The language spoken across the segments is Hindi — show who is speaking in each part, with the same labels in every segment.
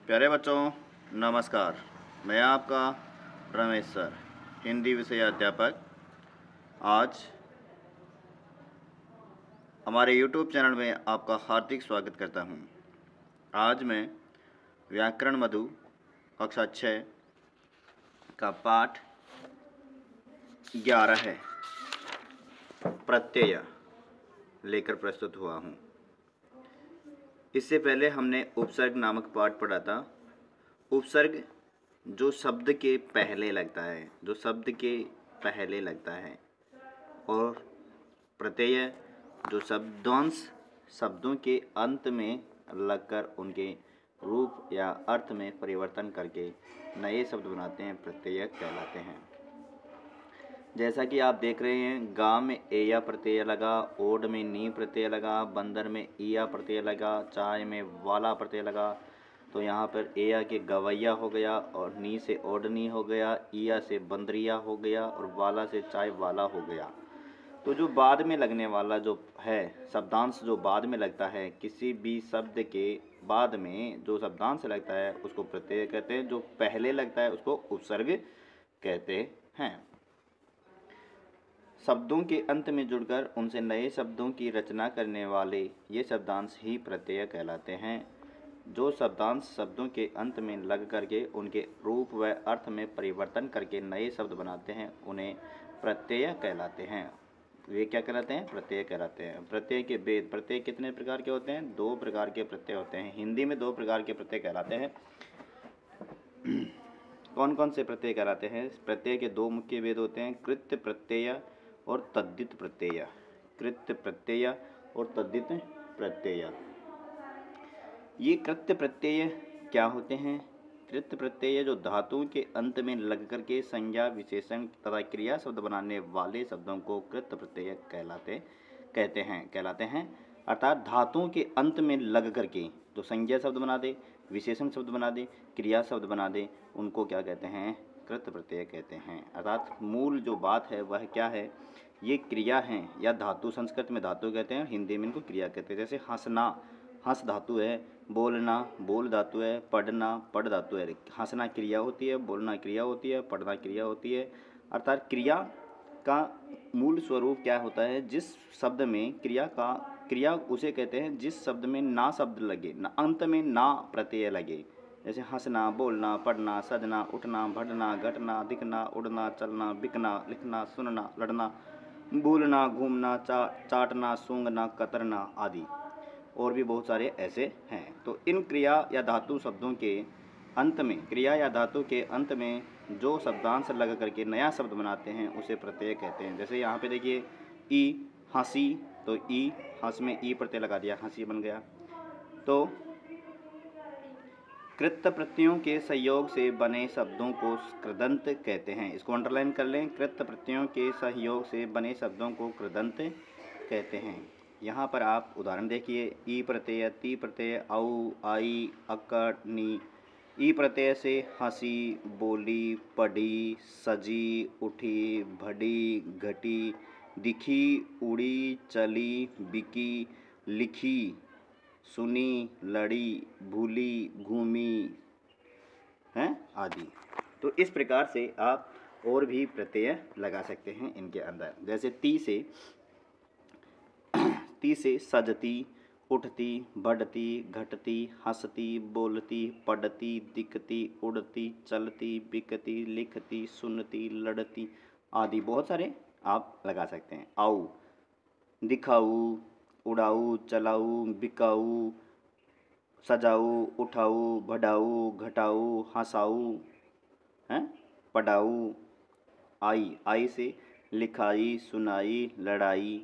Speaker 1: प्यारे बच्चों नमस्कार। मैं आपका रमेश सर, हिंदी विषय अध्यापक। आज हमारे YouTube चैनल में आपका हार्दिक स्वागत करता हूं। आज मैं व्याकरण मधु कक्षा 6 का पाठ 11 है, प्रत्यय लेकर प्रस्तुत हुआ हूं। इससे पहले हमने उपसर्ग नामक पाठ पढ़ा था। उपसर्ग जो शब्द के पहले लगता है, और प्रत्यय जो शब्दों के अंत में लगकर उनके रूप या अर्थ में परिवर्तन करके नए शब्द बनाते हैं, प्रत्यय कहलाते हैं। जैसा कि आप देख रहे हैं, गा में एया प्रत्यय लगा, ओड में नी प्रत्यय लगा, बंदर में ईया प्रत्यय लगा, चाय में वाला प्रत्यय लगा। तो यहाँ पर एया के गवैया हो गया, और नी से ओडनी हो गया, ईया से बंदरिया हो गया, और वाला से चाय वाला हो गया। तो जो बाद में लगने वाला जो है शब्दांश, जो बाद में लगता है, किसी भी शब्द के बाद में जो शब्दांश लगता है उसको प्रत्यय कहते हैं। जो पहले लगता है उसको उपसर्ग कहते हैं। शब्दों के अंत में जुड़कर उनसे नए शब्दों की रचना करने वाले ये शब्दांश ही प्रत्यय कहलाते हैं। जो शब्दांश शब्दों के अंत में लग करके उनके रूप व अर्थ में परिवर्तन करके नए शब्द बनाते हैं, उन्हें प्रत्यय कहलाते हैं। वे क्या कहलाते हैं? प्रत्यय कहलाते हैं। प्रत्यय के भेद, प्रत्यय कितने प्रकार के होते हैं? 2 प्रकार के प्रत्यय होते हैं। हिंदी में 2 प्रकार के प्रत्यय कहलाते हैं। कौन कौन से प्रत्यय कहलाते हैं? प्रत्यय के 2 मुख्य भेद होते हैं, कृत्य प्रत्यय और तद्धित प्रत्यय। कृत्य प्रत्यय और तद्धित प्रत्यय। ये कृत्य प्रत्यय क्या होते हैं? कृत्य प्रत्यय जो धातुओं के अंत में लग करके संज्ञा, विशेषण तथा क्रिया शब्द बनाने वाले शब्दों को कृत्य प्रत्यय कहलाते हैं। अर्थात धातुओं के अंत में लग करके जो संज्ञा शब्द बना दे, विशेषण शब्द बना दे, क्रिया शब्द बना दे, उनको क्या कहते हैं? कृत्य प्रत्यय कहते हैं। अर्थात मूल जो बात है वह क्या है? ये क्रिया हैं या धातु। संस्कृत में धातु कहते हैं, हिंदी में इनको क्रिया कहते हैं। जैसे हंसना, हंस धातु है, बोलना, बोल धातु है, पढ़ना, पढ़ धातु है। हंसना क्रिया होती है, बोलना क्रिया होती है, पढ़ना क्रिया होती है। अर्थात क्रिया का मूल स्वरूप क्या होता है? जिस शब्द में क्रिया उसे कहते हैं जिस शब्द में ना शब्द लगे, ना अंत में ना प्रत्यय लगे। जैसे हंसना, बोलना, पढ़ना, सजना, उठना, बढ़ना, घटना, दिखना, उड़ना, चलना, बिकना, लिखना, सुनना, लड़ना, बोलना, घूमना, चाटना, सूंघना, कतरना आदि। और भी बहुत सारे ऐसे हैं। तो इन क्रिया या धातु शब्दों के अंत में, क्रिया या धातु के अंत में जो शब्दांश लग करके नया शब्द बनाते हैं उसे प्रत्यय कहते हैं। जैसे यहाँ पे देखिए, ई हंसी, तो ई हंस में ई प्रत्यय लगा दिया, हंसी बन गया। तो कृत्य प्रत्ययों के सहयोग से बने शब्दों को कृदंत कहते हैं। इसको अंडरलाइन कर लें। कृत्य प्रत्ययों के सहयोग से बने शब्दों को कृदंत कहते हैं। यहाँ पर आप उदाहरण देखिए, ई प्रत्यय, ती प्रत्यय, औ, आई, अक्कड़, नी। ई प्रत्यय से हंसी, बोली, पढ़ी, सजी, उठी, भड़ी, घटी, दिखी, उड़ी, चली, बिकी, लिखी, सुनी, लड़ी, भूली, घूमी हैं आदि। तो इस प्रकार से आप और भी प्रत्यय लगा सकते हैं इनके अंदर। जैसे ती से सजती, उठती, बढ़ती, घटती, हंसती, बोलती, पढ़ती, दिखती, उड़ती, चलती, बिकती, लिखती, सुनती, लड़ती आदि बहुत सारे आप लगा सकते हैं। आओ, दिखाऊ, उड़ाऊ, चलाऊ, बिकाऊ, सजाऊ, उठाऊ, बढ़ाऊ, घटाऊ, हंसाऊ हैं, पढ़ाऊ। आई से लिखाई, सुनाई, लड़ाई,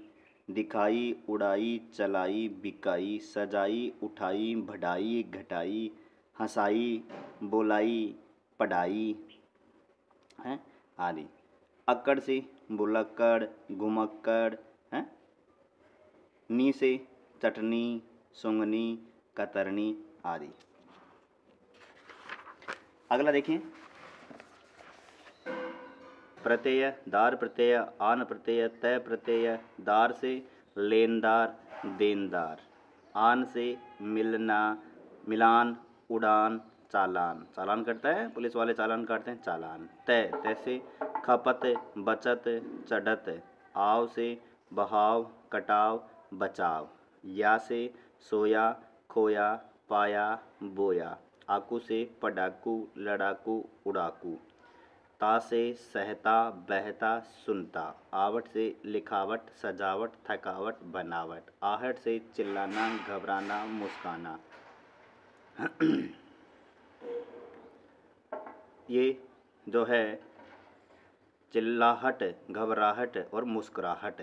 Speaker 1: दिखाई, उड़ाई, चलाई, बिकाई, सजाई, उठाई, बढ़ाई, घटाई, हंसाई, बोलाई, पढ़ाई हैं आदि। अक्कड़ से बुलक्कड़, घुमक्कड़ हैं। नी से चटनी, सूंघनी, कतरनी आदि। अगला देखें, प्रत्यय, दार प्रत्यय, आन प्रत्यय, तय प्रत्यय। दार से लेनदार, देनदार। आन से मिलना, मिलान, उड़ान, चालान, चालान कटता है, पुलिस वाले चालान काटते हैं, चालान। तय, तय से खपत, बचत, चढ़त। आव से बहाव, कटाव, बचाव। या से सोया, खोया, पाया, बोया। आकू से पडाकू, लड़ाकू, उड़ाकू। ता से सहता, बहता, सुनता। आवट से लिखावट, सजावट, थकावट, बनावट। आहट से चिल्लाना, घबराना, मुस्काना। ये जो है चिल्लाहट, घबराहट और मुस्कुराहट।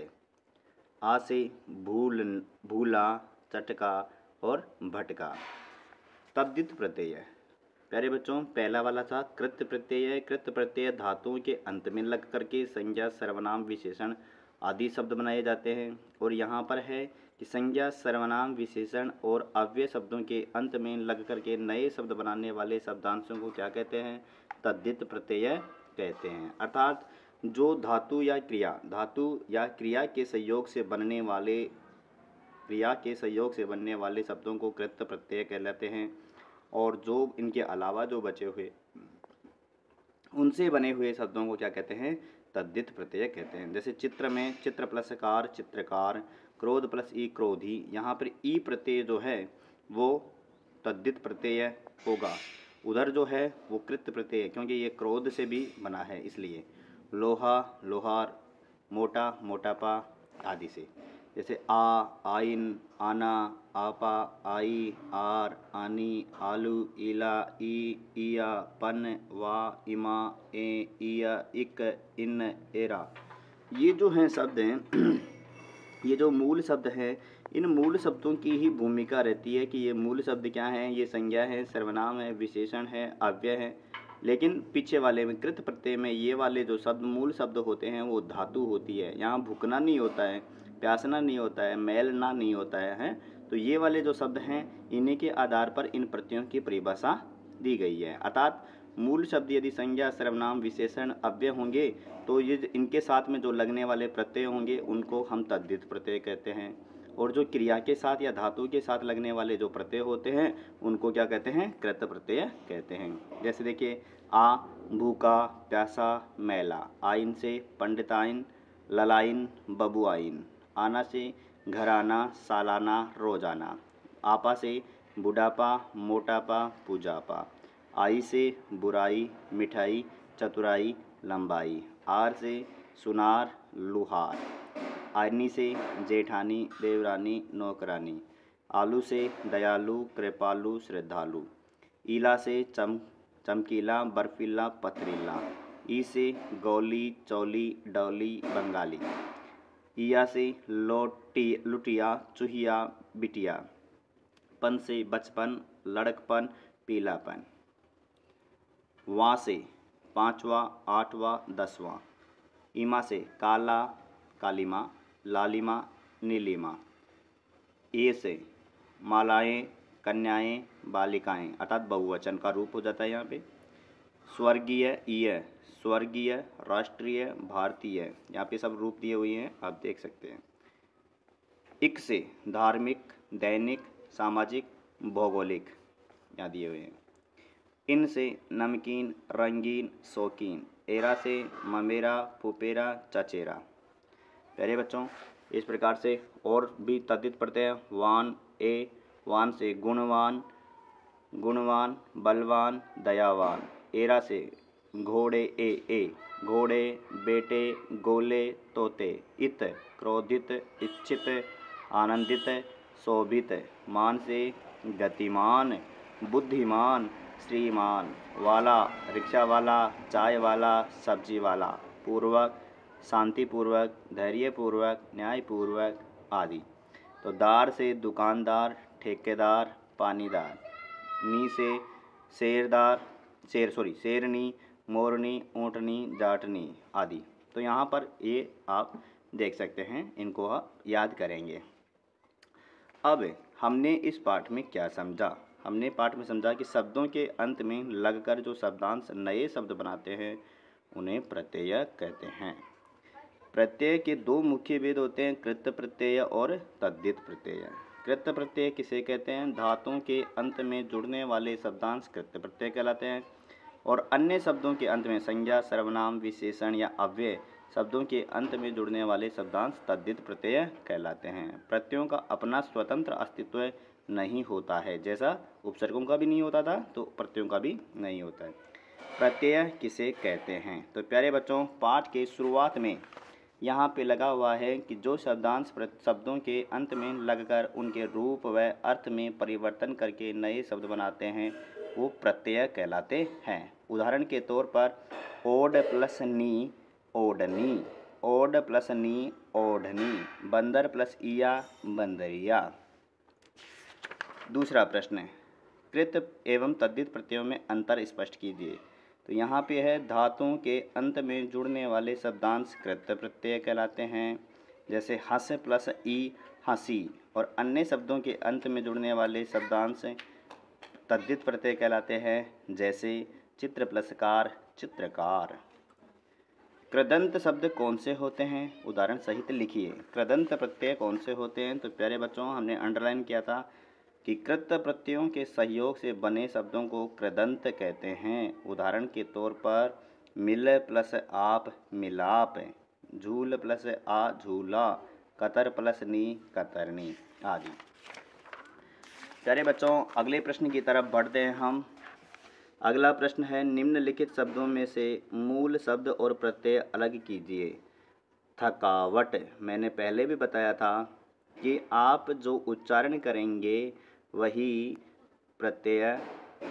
Speaker 1: आ से भूला, चटका और भटका। तद्धित प्रत्यय। प्यारे बच्चों, पहला वाला था कृत प्रत्यय। कृत प्रत्यय धातुओं के अंत में लग करके संज्ञा, सर्वनाम, विशेषण आदि शब्द बनाए जाते हैं। और यहाँ पर है कि संज्ञा, सर्वनाम, विशेषण और अव्यय शब्दों के अंत में लग करके नए शब्द बनाने वाले शब्दांशों को क्या कहते हैं? तद्धित प्रत्यय कहते हैं। अर्थात जो धातु या क्रिया के संयोग से बनने वाले शब्दों को कृत प्रत्यय कहलाते हैं। और जो इनके अलावा जो बचे हुए उनसे बने हुए शब्दों को क्या कहते हैं? तद्धित प्रत्यय कहते हैं। जैसे चित्र में चित्र प्लस कार, चित्रकार। क्रोध प्लस ई, क्रोधी। यहाँ पर ई प्रत्यय जो है वो तद्धित प्रत्यय होगा। उधर जो है वो कृत प्रत्यय है, क्योंकि ये क्रोध से भी बना है इसलिए। लोहा, लोहार। मोटा, मोटापा आदि से। जैसे आ, आइन, आना, आपा, आई, आर, आनी, आलू, ईला, ई, इया, पन, वा, इमा, ए, इया, इक, इन, एरा। ये जो हैं शब्द हैं ये जो मूल शब्द हैं, इन मूल शब्दों की ही भूमिका रहती है कि ये मूल शब्द क्या हैं? ये संज्ञा है, सर्वनाम है, विशेषण है, अव्यय है। लेकिन पीछे वाले में कृत प्रत्यय में ये वाले जो शब्द मूल शब्द होते हैं वो धातु होती है। यहाँ भुकना नहीं होता है, प्यासना नहीं होता है, मैलना नहीं होता है। तो ये वाले जो शब्द हैं इन्हीं के आधार पर इन प्रत्ययों की परिभाषा दी गई है। अर्थात मूल शब्द यदि संज्ञा, सर्वनाम, विशेषण, अव्यय होंगे तो ये इनके साथ में जो लगने वाले प्रत्यय होंगे उनको हम तद्धित प्रत्यय कहते हैं। और जो क्रिया के साथ या धातु के साथ लगने वाले जो प्रत्यय होते हैं उनको क्या कहते हैं? कृत प्रत्यय कहते हैं। जैसे देखिए, आ भूखा, प्यासा, मैला। आइन से पंडिताइन, ललाइन, बबुआइन। आना से घराना, सालाना, रोजाना। आपा से बुढ़ापा, मोटापा, पूजापा। आई से बुराई, मिठाई, चतुराई, लंबाई। आर से सुनार, लुहार। आयनी से जेठानी, देवरानी, नौकरानी। आलू से दयालु, कृपालु, श्रद्धालु। ईला से चमकीला, बर्फीला, पथरीला। ई से गौली, चौली, डौली, बंगाली। इया से लुटिया, चूहिया, बिटिया। पन से बचपन, लड़कपन, पीलापन। वां से पांचवा, आठवां, दसवां। ईमा से काला, कालीमा, लालिमा, नीलिमा। ए से मालाएं, कन्याएं, बालिकाएं। अर्थात बहुवचन का रूप हो जाता है यहाँ पे। स्वर्गीय, ईय, स्वर्गीय, राष्ट्रीय, भारतीय। यहाँ पे सब रूप दिए हुए हैं, आप देख सकते हैं। इक से धार्मिक, दैनिक, सामाजिक, भौगोलिक यहाँ दिए हुए हैं। इन से नमकीन, रंगीन, शौकीन। एरा से ममेरा, फुपेरा, चचेरा। प्यारे बच्चों, इस प्रकार से और भी तद्धित प्रत्यय। वान, वान से गुणवान, गुणवान, बलवान, दयावान। एरा से घोड़े, घोड़े, बेटे, गोले, तोते। इत, क्रोधित, इच्छित, आनंदित, शोभित। मान से गतिमान, बुद्धिमान, श्रीमान। वाला, रिक्शा वाला, चाय वाला, सब्जी वाला। पूर्वक, शांतिपूर्वक, धैर्यपूर्वक, न्यायपूर्वक आदि। तो दार से दुकानदार, ठेकेदार, पानीदार। नी से शेरनी, मोरनी, ऊँटनी, जाटनी आदि। तो यहाँ पर ये आप देख सकते हैं, इनको आप याद करेंगे। अब हमने इस पाठ में क्या समझा? हमने पाठ में समझा कि शब्दों के अंत में लगकर जो शब्दांश नए शब्द बनाते हैं उन्हें प्रत्यय कहते हैं। प्रत्यय के दो मुख्य भेद होते हैं, कृत प्रत्यय और तद्धित प्रत्यय। कृत प्रत्यय किसे कहते हैं? धातुओं के अंत में जुड़ने वाले शब्दांश कृत प्रत्यय कहलाते हैं। और अन्य शब्दों के अंत में संज्ञा, सर्वनाम, विशेषण या अव्यय शब्दों के अंत में जुड़ने वाले शब्दांश तद्धित प्रत्यय कहलाते हैं। प्रत्ययों का अपना स्वतंत्र अस्तित्व नहीं होता है, जैसा उपसर्गों का भी नहीं होता था तो प्रत्ययों का भी नहीं होता है। प्रत्यय किसे कहते हैं? तो प्यारे बच्चों, पाठ के शुरुआत में यहाँ पे लगा हुआ है कि जो शब्दांश शब्दों के अंत में लगकर उनके रूप व अर्थ में परिवर्तन करके नए शब्द बनाते हैं वो प्रत्यय कहलाते हैं। उदाहरण के तौर पर ओड प्लस नी ओढ़नी, ओड प्लस नी ओढ़नी, बंदर प्लस इया बंदरिया। दूसरा प्रश्न, कृत एवं तद्धित प्रत्ययों में अंतर स्पष्ट कीजिए। तो यहाँ पे है धातुओं के अंत में जुड़ने वाले शब्दांश कृत प्रत्यय कहलाते हैं, जैसे हस प्लस ई हंसी, और अन्य शब्दों के अंत में जुड़ने वाले शब्दांश तद्धित प्रत्यय कहलाते हैं, जैसे चित्र प्लस कार चित्रकार। कृदंत शब्द कौन से होते हैं? उदाहरण सहित लिखिए। कृदंत प्रत्यय कौन से होते हैं? तो प्यारे बच्चों, हमने अंडरलाइन किया था कि कृत प्रत्ययों के सहयोग से बने शब्दों को कृदंत कहते हैं। उदाहरण के तौर पर मिल प्लस आप मिलाप, झूल प्लस आ झूला, कतर प्लस नी कतरनी आदि। प्यारे बच्चों, अगले प्रश्न की तरफ बढ़ते हैं हम। अगला प्रश्न है, निम्नलिखित शब्दों में से मूल शब्द और प्रत्यय अलग कीजिए। थकावट, मैंने पहले भी बताया था कि आप जो उच्चारण करेंगे वही प्रत्यय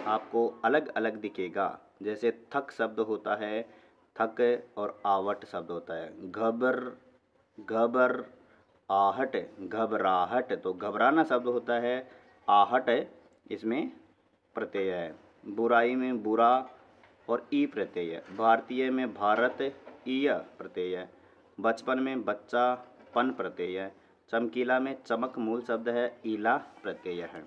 Speaker 1: आपको अलग अलग दिखेगा। जैसे थक शब्द होता है थक, और आवट शब्द होता है घबर घबर, आहट घबराहट, तो घबराना शब्द होता है आहट, इसमें प्रत्यय है। बुराई में बुरा और ई प्रत्यय, भारतीय में भारत ईय प्रत्यय, बचपन में बच्चा पन प्रत्यय, चमकीला में चमक मूल शब्द है ईला प्रत्यय है।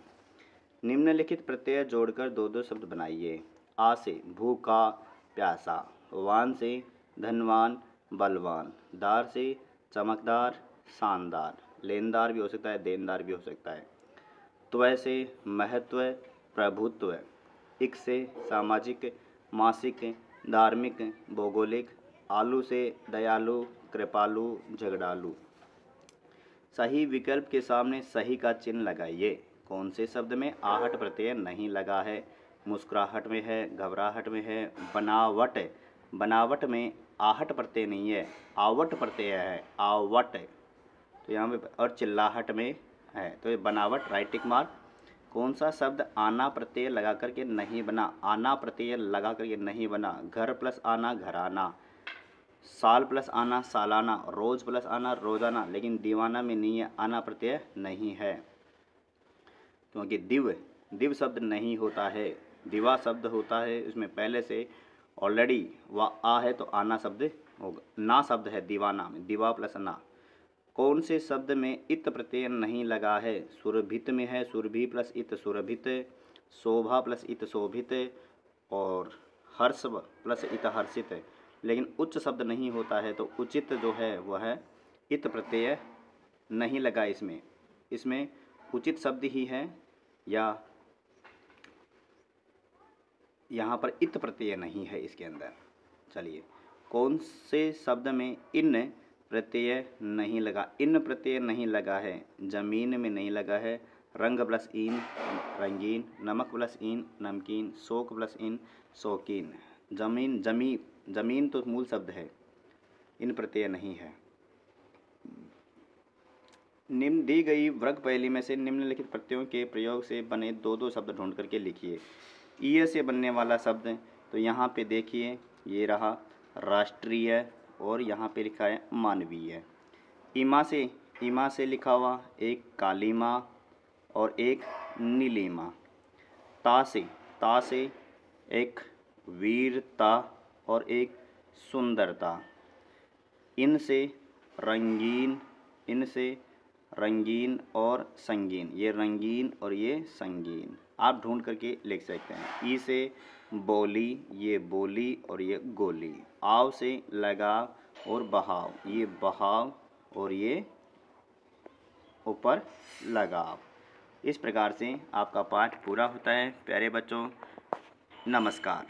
Speaker 1: निम्नलिखित प्रत्यय जोड़कर दो दो शब्द बनाइए। आ से भूखा प्यासा, वान से धनवान बलवान, दार से चमकदार शानदार, लेनदार भी हो सकता है देनदार भी हो सकता है। त्व से महत्व प्रभुत्व, इक से सामाजिक मासिक धार्मिक भौगोलिक, आलू से दयालु कृपालु झगड़ालू। सही विकल्प के सामने सही का चिन्ह लगाइए। कौन से शब्द में आहट प्रत्यय नहीं लगा है? मुस्कुराहट में है, घबराहट में है, बनावट, बनावट में आहट प्रत्यय नहीं है आवट प्रत्यय है आवट, तो यहाँ पे, और चिल्लाहट में है तो ये बनावट राइट टिक मार्क। कौन सा शब्द आना प्रत्यय लगा करके नहीं बना? आना प्रत्यय लगा करके नहीं बना। घर प्लस आना घराना, साल प्लस आना सालाना, रोज प्लस आना रोजाना, लेकिन दीवाना में नहीं है, आना प्रत्यय नहीं है क्योंकि दिव शब्द नहीं होता है, दिवा शब्द होता है। इसमें पहले से ऑलरेडी वह आ है तो आना शब्द होगा। ना शब्द है दीवाना में, दिवा प्लस ना। कौन से शब्द में इत प्रत्यय नहीं लगा है? सुरभित में है, सुरभि प्लस इत सुरभित, शोभा प्लस इत शोभित, और हर्ष प्लस इत हर्षित। लेकिन उच्च शब्द नहीं होता है तो उचित जो है वह है इत प्रत्यय नहीं लगा इसमें। इसमें उचित शब्द ही है या यहाँ पर इत प्रत्यय नहीं है इसके अंदर। चलिए, कौन से शब्द में इन प्रत्यय नहीं लगा? इन प्रत्यय नहीं लगा है। जमीन में नहीं लगा है, रंग प्लस इन रंगीन, नमक प्लस इन नमकीन, शोक प्लस इन शौकीन। जमीन जमीन तो मूल शब्द है, इन प्रत्यय नहीं है। निम्न दी गई वर्ग पहेली में से निम्नलिखित प्रत्ययों के प्रयोग से बने दो दो शब्द ढूंढ करके लिखिए। ईय से बनने वाला शब्द तो यहाँ पे देखिए, ये रहा राष्ट्रीय, और यहाँ पे लिखा है मानवीय। ईमा से लिखा हुआ एक कालीमा और एक नीलिमा। ता से एक वीरता और एक सुंदरता। इन से रंगीन और संगीन, ये रंगीन और ये संगीन आप ढूंढ करके लिख सकते हैं। ई से बोली, ये बोली और ये गोली। आव से लगाव और बहाव, ये बहाव और ये ऊपर लगाव। इस प्रकार से आपका पाठ पूरा होता है। प्यारे बच्चों, नमस्कार।